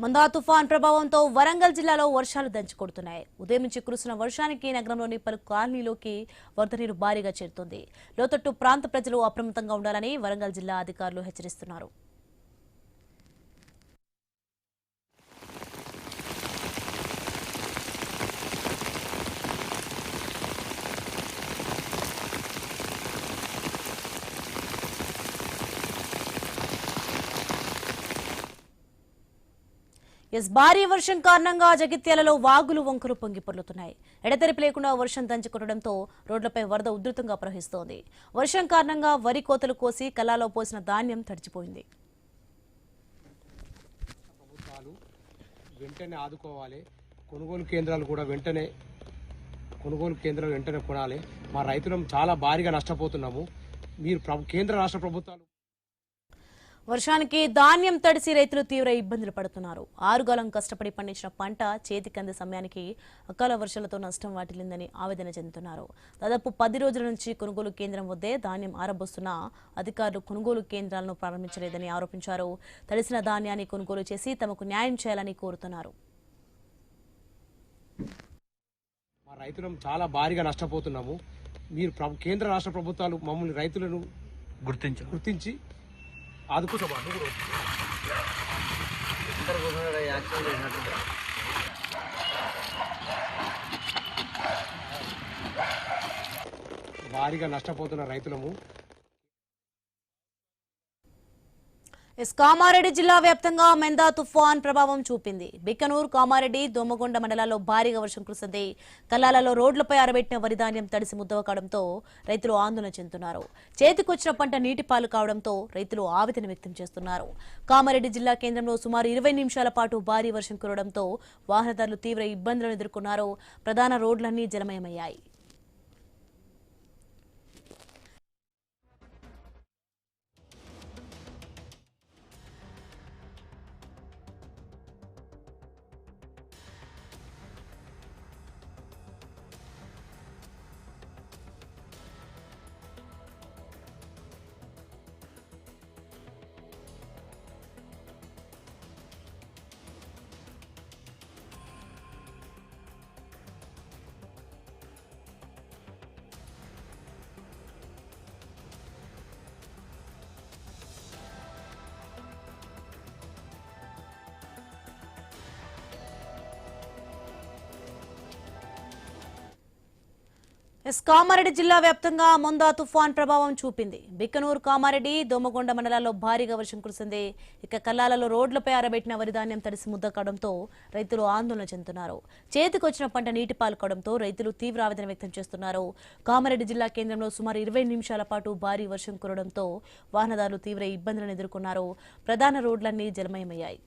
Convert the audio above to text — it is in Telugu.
మందా తుఫాన్ ప్రభావంతో వరంగల్ జిల్లాలో వర్షాలు దంచుకొడుతున్నాయి. ఉదయం నుంచి కురుస్తున్న వర్షానికి నగరంలోని పలు కాలనీలోకి వరద నీరు భారీగా చేరుతోంది. లోతట్టు ప్రాంత ప్రజలు అప్రమత్తంగా ఉండాలని వరంగల్ జిల్లా అధికారులు హెచ్చరిస్తున్నారు. భారీ వర్షం కారణంగా జగిత్యాలలో వాగులు వంకలు పొంగి పొర్లుతున్నాయి. ఎడతెరిపి లేకుండా వర్షం దంచుకొట్టడంతో రోడ్లపై వరద ఉధృతంగా ప్రవహిస్తోంది. వర్షం కారణంగా వరి కోతలు కోసి కల్లాలో పోసిన ధాన్యం తడిచిపోయింది. వెంటనే ఆదుకోవాలి. కొనుగోలు కేంద్రాలు కూడా వెంటనే కొనాలి. మా రైతులం చాలా భారీగా నష్టపోతున్నాము. మీరు కేంద్ర రాష్ట్ర ప్రభుత్వాలు వర్షానికి ధాన్యం తడిసి రైతులు తీవ్ర ఇబ్బందులు పడుతున్నారు. ఆరుగాలం కష్టపడి పండించిన పంట చేతికందే సమయానికి అకాల వర్షాలతో నష్టం వాటిల్లిందని ఆవేదన చెందుతున్నారు. దాదాపు 10 రోజుల నుంచి కొనుగోలు కేంద్రం వద్దే ధాన్యం ఆరబోస్తున్నా అధికారులు కొనుగోలు కేంద్రాలను ప్రారంభించలేదని ఆరోపించారు. తడిసిన ధాన్యాన్ని కొనుగోలు చేసి తమకు న్యాయం చేయాలని కోరుతున్నారు. మా రైతులం చాలా భారీగా నష్టపోతున్నాము. మీరు కేంద్ర రాష్ట్ర ప్రభుత్వాలు మమ్మల్ని రైతులను గుర్తించి భారీగా నష్టపోతున్న రైతులము. కామారెడ్డి జిల్లా వ్యాప్తంగా మెందా తుఫాన్ ప్రభావం చూపింది. బిక్కనూరు, కామారెడ్డి, దోమగొండ మండలాల్లో భారీగా వర్షం కురిసింది. కల్లాలలో రోడ్లపై ఆరబెట్టిన వరి ధాన్యం తడిసి ముద్దవ కావడంతో రైతులు ఆందోళన చెందుతున్నారు. చేతికొచ్చిన పంట నీటిపాలు కావడంతో రైతులు ఆవేదన వ్యక్తం చేస్తున్నారు. కామారెడ్డి జిల్లా కేంద్రంలో సుమారు 20 నిమిషాల పాటు భారీ వర్షం కురవడంతో వాహనదారులు తీవ్ర ఇబ్బందులను ఎదుర్కొన్నారు. ప్రధాన రోడ్లన్నీ జలమయమయ్యాయి. కామారెడ్డి జిల్లా వ్యాప్తంగా మందా తుఫాన్ ప్రభావం చూపింది. బిక్కనూరు, కామారెడ్డి, దోమగొండ మండలాల్లో భారీగా వర్షం కురిసింది. ఇక కల్లాలలో రోడ్లపై ఆరబెట్టిన వరి ధాన్యం తడిసి ముద్ద కావడంతో రైతులు ఆందోళన చెందుతున్నారు. చేతికొచ్చిన పంట నీటిపాలు కావడంతో రైతులు తీవ్ర ఆవేదన వ్యక్తం చేస్తున్నారు. కామారెడ్డి జిల్లా కేంద్రంలో సుమారు 20 నిమిషాల పాటు భారీ వర్షం కురవడంతో వాహనదారులు తీవ్ర ఇబ్బందులను ఎదుర్కొన్నారు. ప్రధాన రోడ్లన్నీ జలమయమయ్యాయి.